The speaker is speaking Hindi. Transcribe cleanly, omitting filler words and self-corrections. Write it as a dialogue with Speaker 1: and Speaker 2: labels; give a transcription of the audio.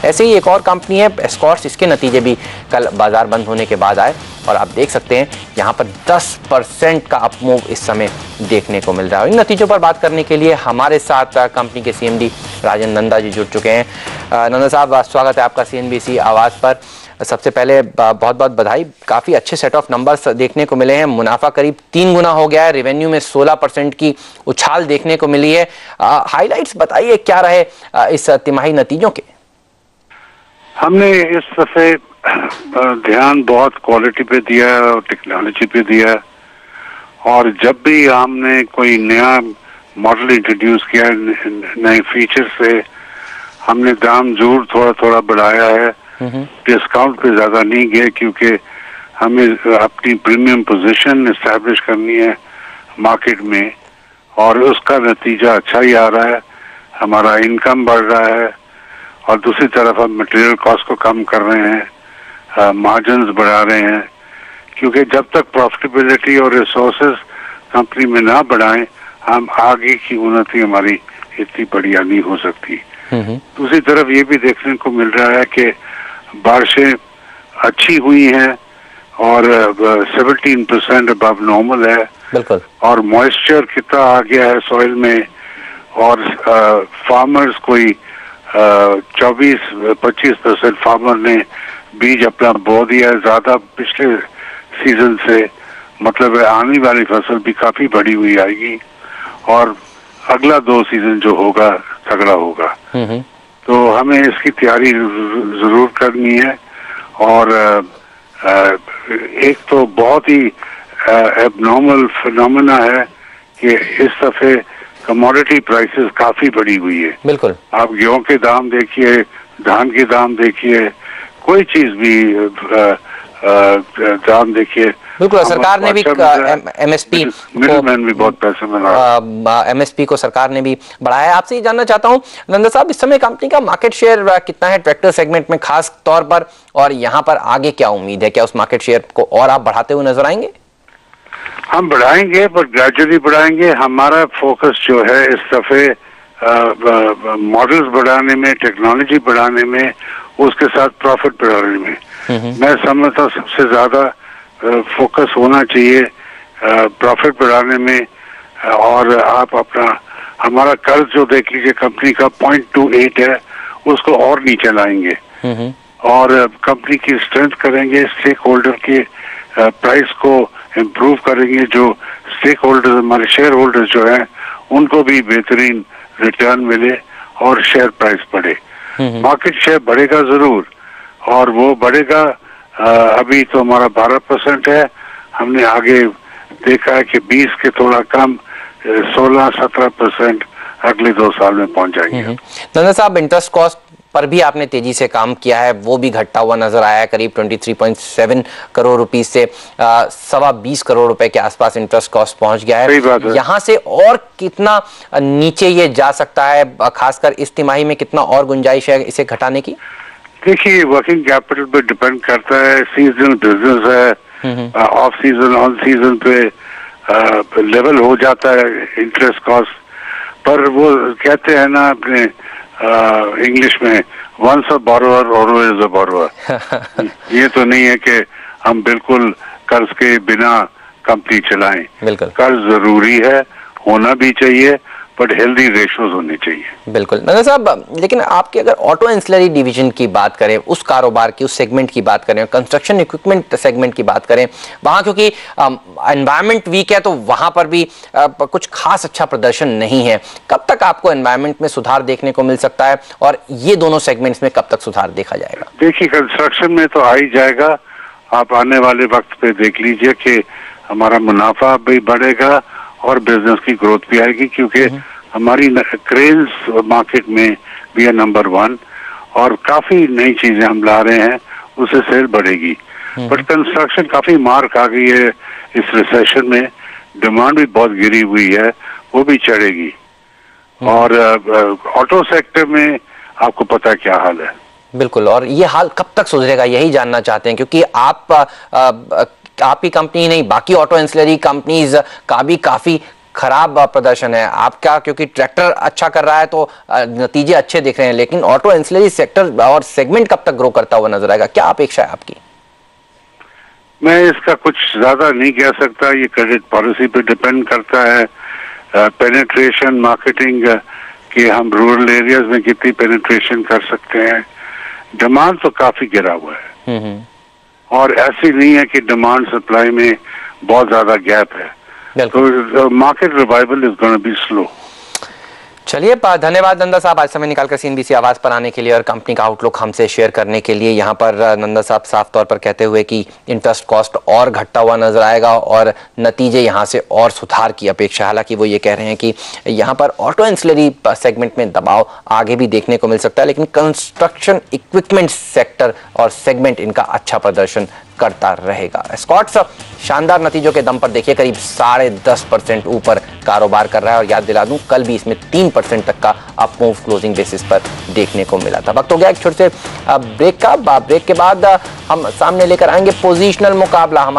Speaker 1: ऐसे ही एक और कंपनी है एस्कॉर्ट्स, इसके नतीजे भी कल बाजार बंद होने के बाद आए और आप देख सकते हैं यहाँ पर 10% का अपमूव इस समय देखने को मिल रहा है। इन नतीजों पर बात करने के लिए हमारे साथ कंपनी के सीएमडी राजन नंदा जी जुड़ चुके हैं। नंदा साहब, स्वागत है आपका सीएनबीसी आवाज़ पर। सबसे पहले बहुत बहुत बधाई, काफ़ी अच्छे सेट ऑफ नंबर्स देखने को मिले हैं। मुनाफा करीब 3 गुना हो गया है, रेवेन्यू में 16% की उछाल देखने को मिली है। हाइलाइट्स बताइए क्या रहे इस तिमाही नतीजों के?
Speaker 2: हमने इस दफे ध्यान बहुत क्वालिटी पे दिया है और टेक्नोलॉजी पे दिया है, और जब भी हमने कोई नया मॉडल इंट्रोड्यूस किया नए फीचर से, हमने दाम जरूर थोड़ा थोड़ा बढ़ाया है। डिस्काउंट पे ज्यादा नहीं गए क्योंकि हमें अपनी प्रीमियम पोजीशन एस्टैब्लिश करनी है मार्केट में, और उसका नतीजा अच्छा ही आ रहा है। हमारा इनकम बढ़ रहा है और दूसरी तरफ हम मटेरियल कॉस्ट को कम कर रहे हैं, मार्जिन्स बढ़ा रहे हैं, क्योंकि जब तक प्रॉफिटेबिलिटी और रिसोर्सेज कंपनी में ना बढ़ाएं, हम आगे की उन्नति हमारी इतनी बढ़िया नहीं हो सकती। दूसरी तरफ ये भी देखने को मिल रहा है कि बारिशें अच्छी हुई हैं और 17% अबव नॉर्मल है।
Speaker 1: बिल्कुल। और
Speaker 2: मॉइस्चर कितना आ गया है सॉइल में, और फार्मर्स कोई 24-25% फार्मर ने बीज अपना बो दिया है ज्यादा पिछले सीजन से। मतलब आने वाली फसल भी काफी बड़ी हुई आएगी और अगला 2 सीजन जो होगा तगड़ा होगा। तो हमें इसकी तैयारी जरूर करनी है। और एक तो बहुत ही एबनॉर्मल फिनोमेना है कि इस दफे कमोडिटी प्राइसेस काफी बढ़ी हुई है।
Speaker 1: बिल्कुल।
Speaker 2: आप गेहूं के दाम देखिए, धान के दाम देखिए, कोई चीज भी दाम देखिए।
Speaker 1: बिल्कुल, सरकार ने भी एमएसपी
Speaker 2: मिडलमैन भी बहुत पैसे में
Speaker 1: एमएसपी को सरकार ने भी बढ़ाया है। आपसे ये जानना चाहता हूँ नंदा साहब, इस समय कंपनी का मार्केट शेयर कितना है ट्रैक्टर सेगमेंट में खास तौर पर, और यहाँ पर आगे क्या उम्मीद है? क्या उस मार्केट शेयर को और आप बढ़ाते हुए नजर आएंगे?
Speaker 2: हम बढ़ाएंगे, पर ग्रेजुअली बढ़ाएंगे। हमारा फोकस जो है इस दफे मॉडल्स बढ़ाने में, टेक्नोलॉजी बढ़ाने में, उसके साथ प्रॉफिट बढ़ाने में। मैं समझता हूँ सबसे ज्यादा फोकस होना चाहिए प्रॉफिट बढ़ाने में। और आप अपना हमारा कर्ज जो देख लीजिए, कंपनी का 0.28 है, उसको और नीचे लाएंगे और कंपनी की स्ट्रेंथ करेंगे, स्टेक होल्डर के प्राइस को इम्प्रूव करेंगे। जो स्टेक होल्डर हमारे शेयर होल्डर्स जो हैं, उनको भी बेहतरीन रिटर्न मिले और शेयर प्राइस बढ़े। मार्केट शेयर बढ़ेगा जरूर, और वो बढ़ेगा। अभी तो हमारा 12% है, हमने आगे देखा है कि 20 के थोड़ा कम 16-17% अगले 2 साल में पहुंच जाएंगे।
Speaker 1: नंदा साहब, इंटरेस्ट कॉस्ट पर भी आपने तेजी से काम किया है, वो भी घटता हुआ नजर आया है। करीब 23.7 करोड़ रुपए से 20 करोड़ रुपए के आसपास इंटरेस्ट कॉस्ट पहुंच गया है। यहाँ से और कितना नीचे ये जा सकता है? खासकर इस तिमाही में कितना और गुंजाइश है इसे घटाने की?
Speaker 2: देखिए, वर्किंग कैपिटल पे डिपेंड करता है, सीजनल बिजनेस है, ऑफ सीजन ऑन सीजन पे लेवल हो जाता है इंटरेस्ट कॉस्ट। पर वो कहते हैं ना अपने इंग्लिश में, once a borrower always a borrower. ये तो नहीं है कि हम बिल्कुल कर्ज के बिना कंपनी चलाएं।
Speaker 1: बिल्कुल,
Speaker 2: कर्ज जरूरी है, होना भी चाहिए, बट हेल्दी रेशियोज होने चाहिए।
Speaker 1: बिल्कुल नंदा साहब, लेकिन आपके अगर ऑटो एंसिलरी डिवीजन की बात करें, उस कारोबार की, उस सेगमेंट की बात करें, कंस्ट्रक्शन इक्विपमेंट सेगमेंट की बात करें, वहां क्योंकि एनवायरनमेंट वीक है, तो वहां पर भी कुछ खास अच्छा प्रदर्शन नहीं है। कब तक आपको एनवायरनमेंट में सुधार देखने को मिल सकता है, और ये दोनों सेगमेंट्स में कब तक सुधार देखा जाएगा?
Speaker 2: देखिए, कंस्ट्रक्शन में तो आ ही जाएगा। आप आने वाले वक्त पे देख लीजिए कि हमारा मुनाफा भी बढ़ेगा और बिजनेस की ग्रोथ भी आएगी, क्योंकि हमारी क्रेन्स मार्केट में भी है नंबर 1, और काफी नई चीजें हम ला रहे हैं, उससे सेल बढ़ेगी। बट कंस्ट्रक्शन काफी मार खा गई है इस रिसेशन में, डिमांड भी बहुत गिरी हुई है, वो भी चढ़ेगी। और ऑटो सेक्टर में आपको पता है क्या हाल है।
Speaker 1: बिल्कुल, और ये हाल कब तक सुधरेगा यही जानना चाहते हैं, क्योंकि आपकी कंपनी नहीं, बाकी ऑटो एंसिलरी कंपनीज का भी काफी खराब प्रदर्शन है आपका, क्योंकि ट्रैक्टर अच्छा कर रहा है तो नतीजे अच्छे दिख रहे हैं, लेकिन ऑटो एंसिलरी सेक्टर और सेगमेंट कब तक ग्रो करता हुआ नजर आएगा, क्या अपेक्षा है आपकी?
Speaker 2: मैं इसका कुछ ज्यादा नहीं कह सकता, ये क्रेडिट पॉलिसी पे डिपेंड करता है, पेनिट्रेशन मार्केटिंग कि हम रूरल एरियाज में कितनी पेनिट्रेशन कर सकते हैं। डिमांड तो काफी गिरा हुआ है और ऐसी नहीं है कि डिमांड सप्लाई में बहुत ज्यादा गैप है, तो market revival is gonna be slow.
Speaker 1: चलिए, धन्यवाद नंदा साहब आज समय निकालकर CNBC आवाज पर आने के लिए और कंपनी का आउटलुक हमसे शेयर करने के लिए। यहाँ पर नंदा साहब साफ तौर पर कहते हुए कि इंटरेस्ट कॉस्ट और घटता हुआ नजर आएगा और नतीजे यहाँ से और सुधार की अपेक्षा। हालांकि वो ये कह रहे हैं कि यहाँ पर ऑटो एंसिलरी सेगमेंट में दबाव आगे भी देखने को मिल सकता है, लेकिन कंस्ट्रक्शन इक्विपमेंट सेक्टर और सेगमेंट इनका अच्छा प्रदर्शन करता रहेगा। एस्कॉर्ट्स शानदार नतीजों के दम पर देखिए करीब 10.5% ऊपर कारोबार कर रहा है और याद दिला दूं कल भी इसमें 3% तक का अपमूव क्लोजिंग बेसिस पर देखने को मिला था। वक्त हो गया एक छोटे से ब्रेक का। ब्रेक के बाद हम सामने लेकर आएंगे पोजीशनल मुकाबला।